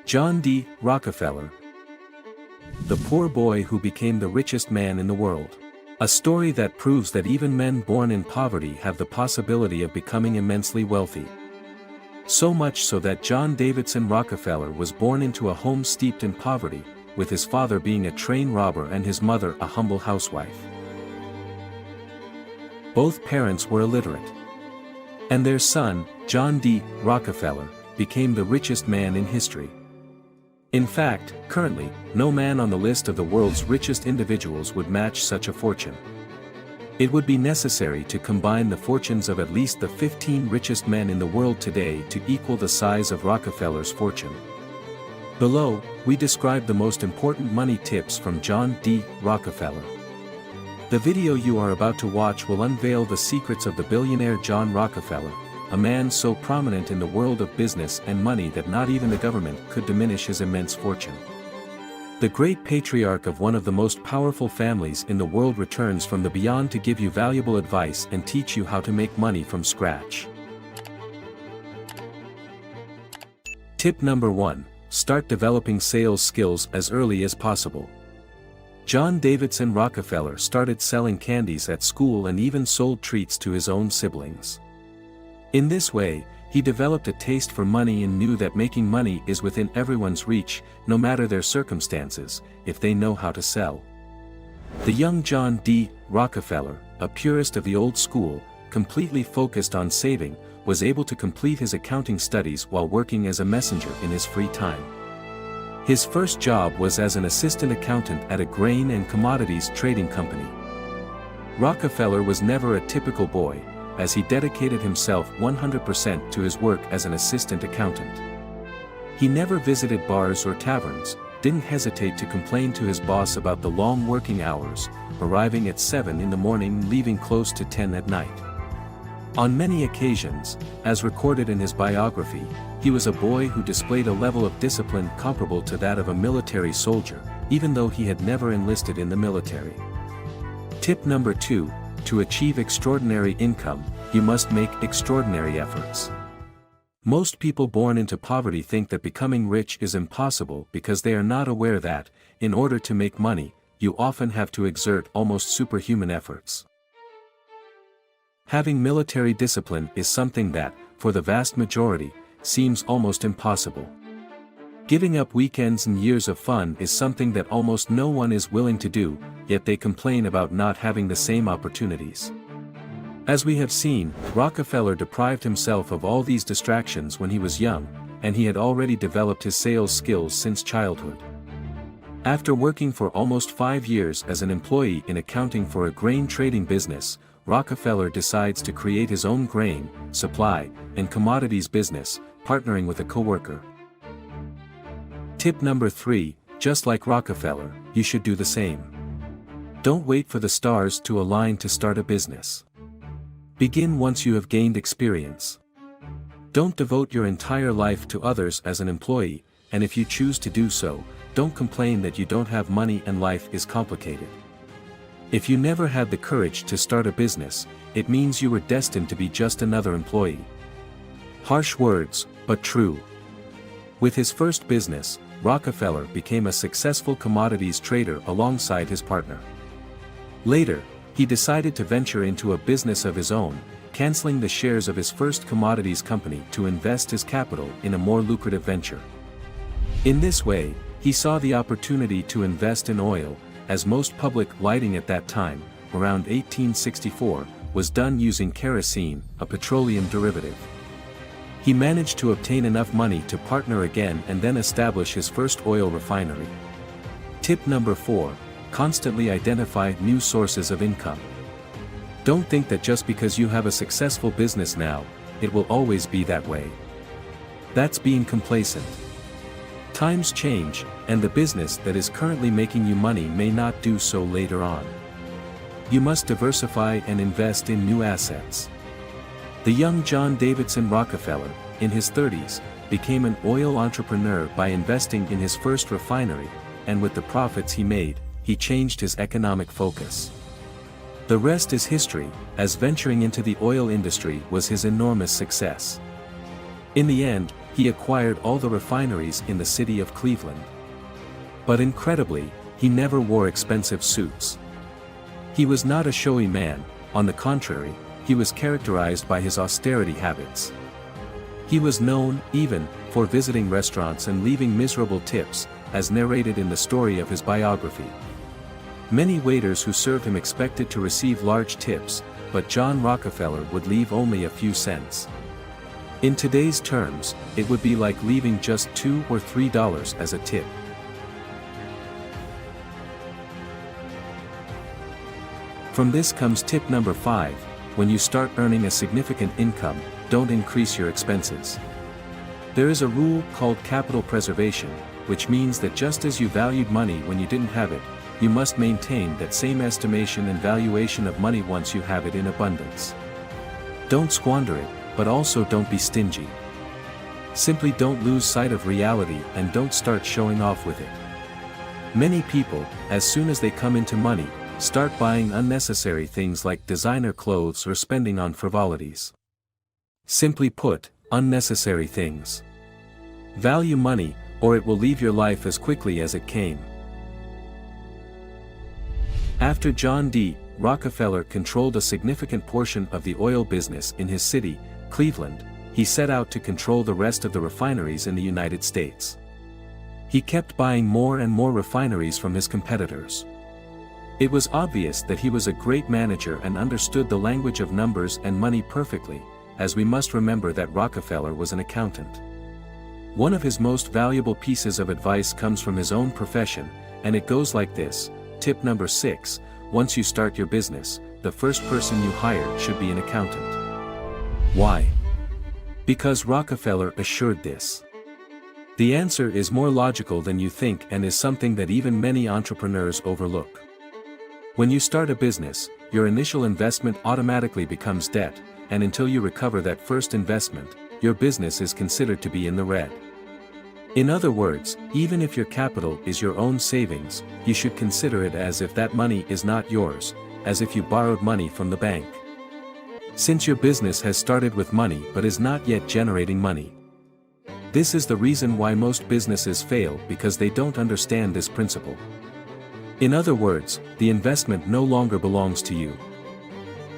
John D. Rockefeller. The poor boy who became the richest man in the world. A story that proves that even men born in poverty have the possibility of becoming immensely wealthy. So much so that John Davidson Rockefeller was born into a home steeped in poverty, with his father being a train robber and his mother a humble housewife. Both parents were illiterate. And their son, John D. Rockefeller, became the richest man in history. In fact, currently, no man on the list of the world's richest individuals would match such a fortune. It would be necessary to combine the fortunes of at least the 15 richest men in the world today to equal the size of Rockefeller's fortune. Below, we describe the most important money tips from John D. Rockefeller. The video you are about to watch will unveil the secrets of the billionaire John Rockefeller, a man so prominent in the world of business and money that not even the government could diminish his immense fortune. The great patriarch of one of the most powerful families in the world returns from the beyond to give you valuable advice and teach you how to make money from scratch. Tip number 1. Start developing sales skills as early as possible. John Davidson Rockefeller started selling candies at school and even sold treats to his own siblings. In this way, he developed a taste for money and knew that making money is within everyone's reach, no matter their circumstances, if they know how to sell. The young John D. Rockefeller, a purist of the old school, completely focused on saving, was able to complete his accounting studies while working as a messenger in his free time. His first job was as an assistant accountant at a grain and commodities trading company. Rockefeller was never a typical boy, as he dedicated himself 100% to his work as an assistant accountant. He never visited bars or taverns, didn't hesitate to complain to his boss about the long working hours, arriving at 7 in the morning leaving close to 10 at night. On many occasions, as recorded in his biography, he was a boy who displayed a level of discipline comparable to that of a military soldier, even though he had never enlisted in the military. Tip number 2. To achieve extraordinary income, you must make extraordinary efforts. Most people born into poverty think that becoming rich is impossible because they are not aware that, in order to make money, you often have to exert almost superhuman efforts. Having military discipline is something that, for the vast majority, seems almost impossible. Giving up weekends and years of fun is something that almost no one is willing to do, yet they complain about not having the same opportunities. As we have seen, Rockefeller deprived himself of all these distractions when he was young, and he had already developed his sales skills since childhood. After working for almost 5 years as an employee in accounting for a grain trading business, Rockefeller decides to create his own grain, supply, and commodities business, partnering with a coworker. Tip number 3, just like Rockefeller, you should do the same. Don't wait for the stars to align to start a business. Begin once you have gained experience. Don't devote your entire life to others as an employee, and if you choose to do so, don't complain that you don't have money and life is complicated. If you never had the courage to start a business, it means you were destined to be just another employee. Harsh words, but true. With his first business, Rockefeller became a successful commodities trader alongside his partner. Later, he decided to venture into a business of his own, canceling the shares of his first commodities company to invest his capital in a more lucrative venture. In this way, he saw the opportunity to invest in oil, as most public lighting at that time, around 1864, was done using kerosene, a petroleum derivative. He managed to obtain enough money to partner again and then establish his first oil refinery. Tip number 4. Constantly identify new sources of income. Don't think that just because you have a successful business now, it will always be that way. That's being complacent. Times change, and the business that is currently making you money may not do so later on. You must diversify and invest in new assets. The young John Davidson Rockefeller, in his 30s, became an oil entrepreneur by investing in his first refinery, and with the profits he made, he changed his economic focus. The rest is history, as venturing into the oil industry was his enormous success. In the end, he acquired all the refineries in the city of Cleveland. But incredibly, he never wore expensive suits. He was not a showy man, on the contrary, he was characterized by his austerity habits. He was known, even, for visiting restaurants and leaving miserable tips, as narrated in the story of his biography. Many waiters who served him expected to receive large tips, but John Rockefeller would leave only a few cents. In today's terms, it would be like leaving just $2 or $3 as a tip. From this comes tip number 5, when you start earning a significant income, don't increase your expenses. There is a rule called capital preservation, which means that just as you valued money when you didn't have it, you must maintain that same estimation and valuation of money once you have it in abundance. Don't squander it, but also don't be stingy. Simply don't lose sight of reality and don't start showing off with it. Many people, as soon as they come into money, start buying unnecessary things like designer clothes or spending on frivolities. Simply put, unnecessary things. Value money, or it will leave your life as quickly as it came. After John D. Rockefeller controlled a significant portion of the oil business in his city, Cleveland, he set out to control the rest of the refineries in the United States. He kept buying more and more refineries from his competitors. It was obvious that he was a great manager and understood the language of numbers and money perfectly, as we must remember that Rockefeller was an accountant. One of his most valuable pieces of advice comes from his own profession, and it goes like this. Tip number 6, once you start your business, the first person you hire should be an accountant. Why? Because Rockefeller assured this. The answer is more logical than you think and is something that even many entrepreneurs overlook. When you start a business, your initial investment automatically becomes debt, and until you recover that first investment, your business is considered to be in the red. In other words, even if your capital is your own savings, you should consider it as if that money is not yours, as if you borrowed money from the bank. Since your business has started with money but is not yet generating money. This is the reason why most businesses fail, because they don't understand this principle. In other words, the investment no longer belongs to you.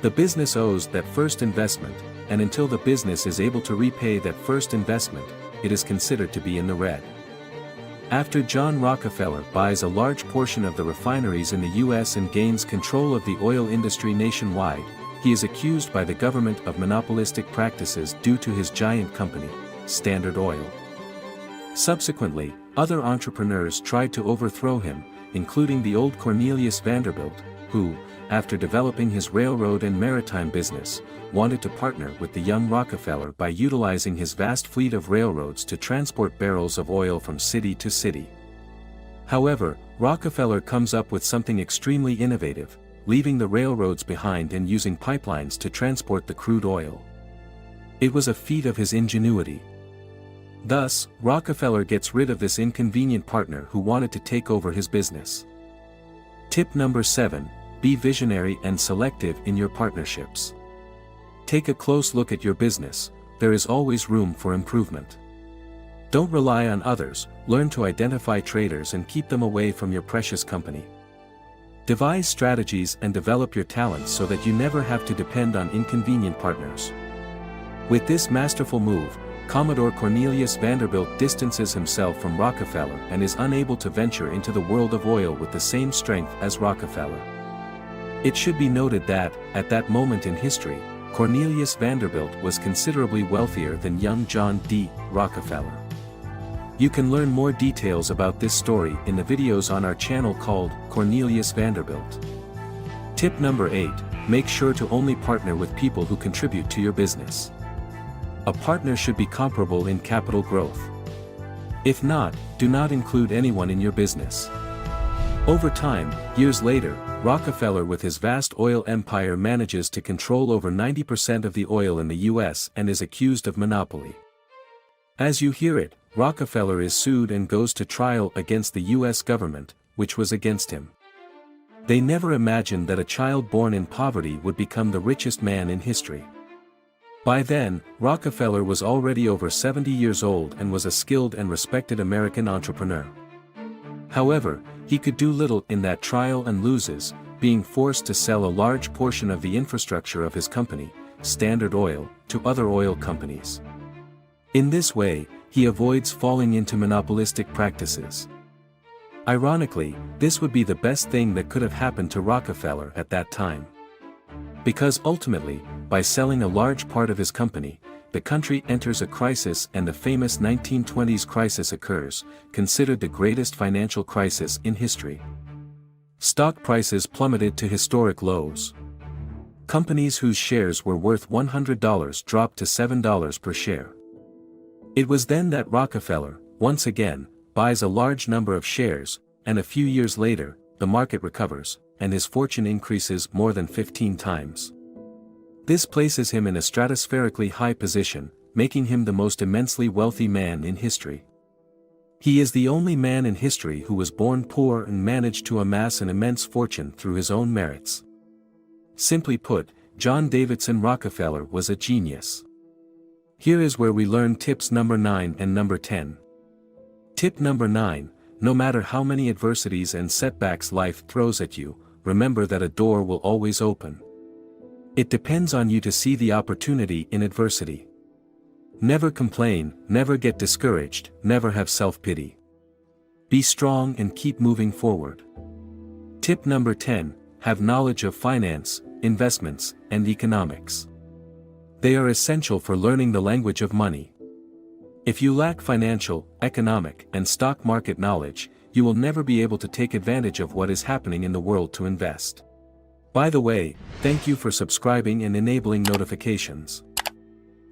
The business owes that first investment, and until the business is able to repay that first investment, it is considered to be in the red. After John Rockefeller buys a large portion of the refineries in the US and gains control of the oil industry nationwide, he is accused by the government of monopolistic practices due to his giant company, Standard Oil. Subsequently, other entrepreneurs tried to overthrow him, including the old Cornelius Vanderbilt, who, after developing his railroad and maritime business, wanted to partner with the young Rockefeller by utilizing his vast fleet of railroads to transport barrels of oil from city to city. However, Rockefeller comes up with something extremely innovative, leaving the railroads behind and using pipelines to transport the crude oil. It was a feat of his ingenuity. Thus, Rockefeller gets rid of this inconvenient partner who wanted to take over his business. Tip number 7, be visionary and selective in your partnerships. Take a close look at your business, there is always room for improvement. Don't rely on others, learn to identify traitors and keep them away from your precious company. Devise strategies and develop your talents so that you never have to depend on inconvenient partners. With this masterful move, Commodore Cornelius Vanderbilt distances himself from Rockefeller and is unable to venture into the world of oil with the same strength as Rockefeller. It should be noted that, at that moment in history, Cornelius Vanderbilt was considerably wealthier than young John D. Rockefeller. You can learn more details about this story in the videos on our channel called Cornelius Vanderbilt. Tip number 8, make sure to only partner with people who contribute to your business. A partner should be comparable in capital growth. If not, do not include anyone in your business. Over time, years later, Rockefeller with his vast oil empire manages to control over 90% of the oil in the US and is accused of monopoly. As you hear it, Rockefeller is sued and goes to trial against the US government, which was against him. They never imagined that a child born in poverty would become the richest man in history. By then, Rockefeller was already over 70 years old and was a skilled and respected American entrepreneur. However, he could do little in that trial and loses, being forced to sell a large portion of the infrastructure of his company, Standard Oil, to other oil companies. In this way, he avoids falling into monopolistic practices. Ironically, this would be the best thing that could have happened to Rockefeller at that time. Because ultimately, by selling a large part of his company, the country enters a crisis and the famous 1920s crisis occurs, considered the greatest financial crisis in history. Stock prices plummeted to historic lows. Companies whose shares were worth $100 dropped to $7 per share. It was then that Rockefeller, once again, buys a large number of shares, and a few years later, the market recovers, and his fortune increases more than 15 times. This places him in a stratospherically high position, making him the most immensely wealthy man in history. He is the only man in history who was born poor and managed to amass an immense fortune through his own merits. Simply put, John Davidson Rockefeller was a genius. Here is where we learn tips number 9 and number 10. Tip number 9, no matter how many adversities and setbacks life throws at you, remember that a door will always open. It depends on you to see the opportunity in adversity. Never complain, never get discouraged, never have self-pity. Be strong and keep moving forward. Tip number 10, have knowledge of finance, investments, and economics. They are essential for learning the language of money. If you lack financial, economic, and stock market knowledge, you will never be able to take advantage of what is happening in the world to invest. By the way, thank you for subscribing and enabling notifications.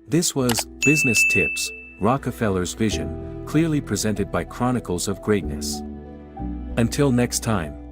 This was Business Tips, Rockefeller's Vision, clearly presented by Chronicles of Greatness. Until next time.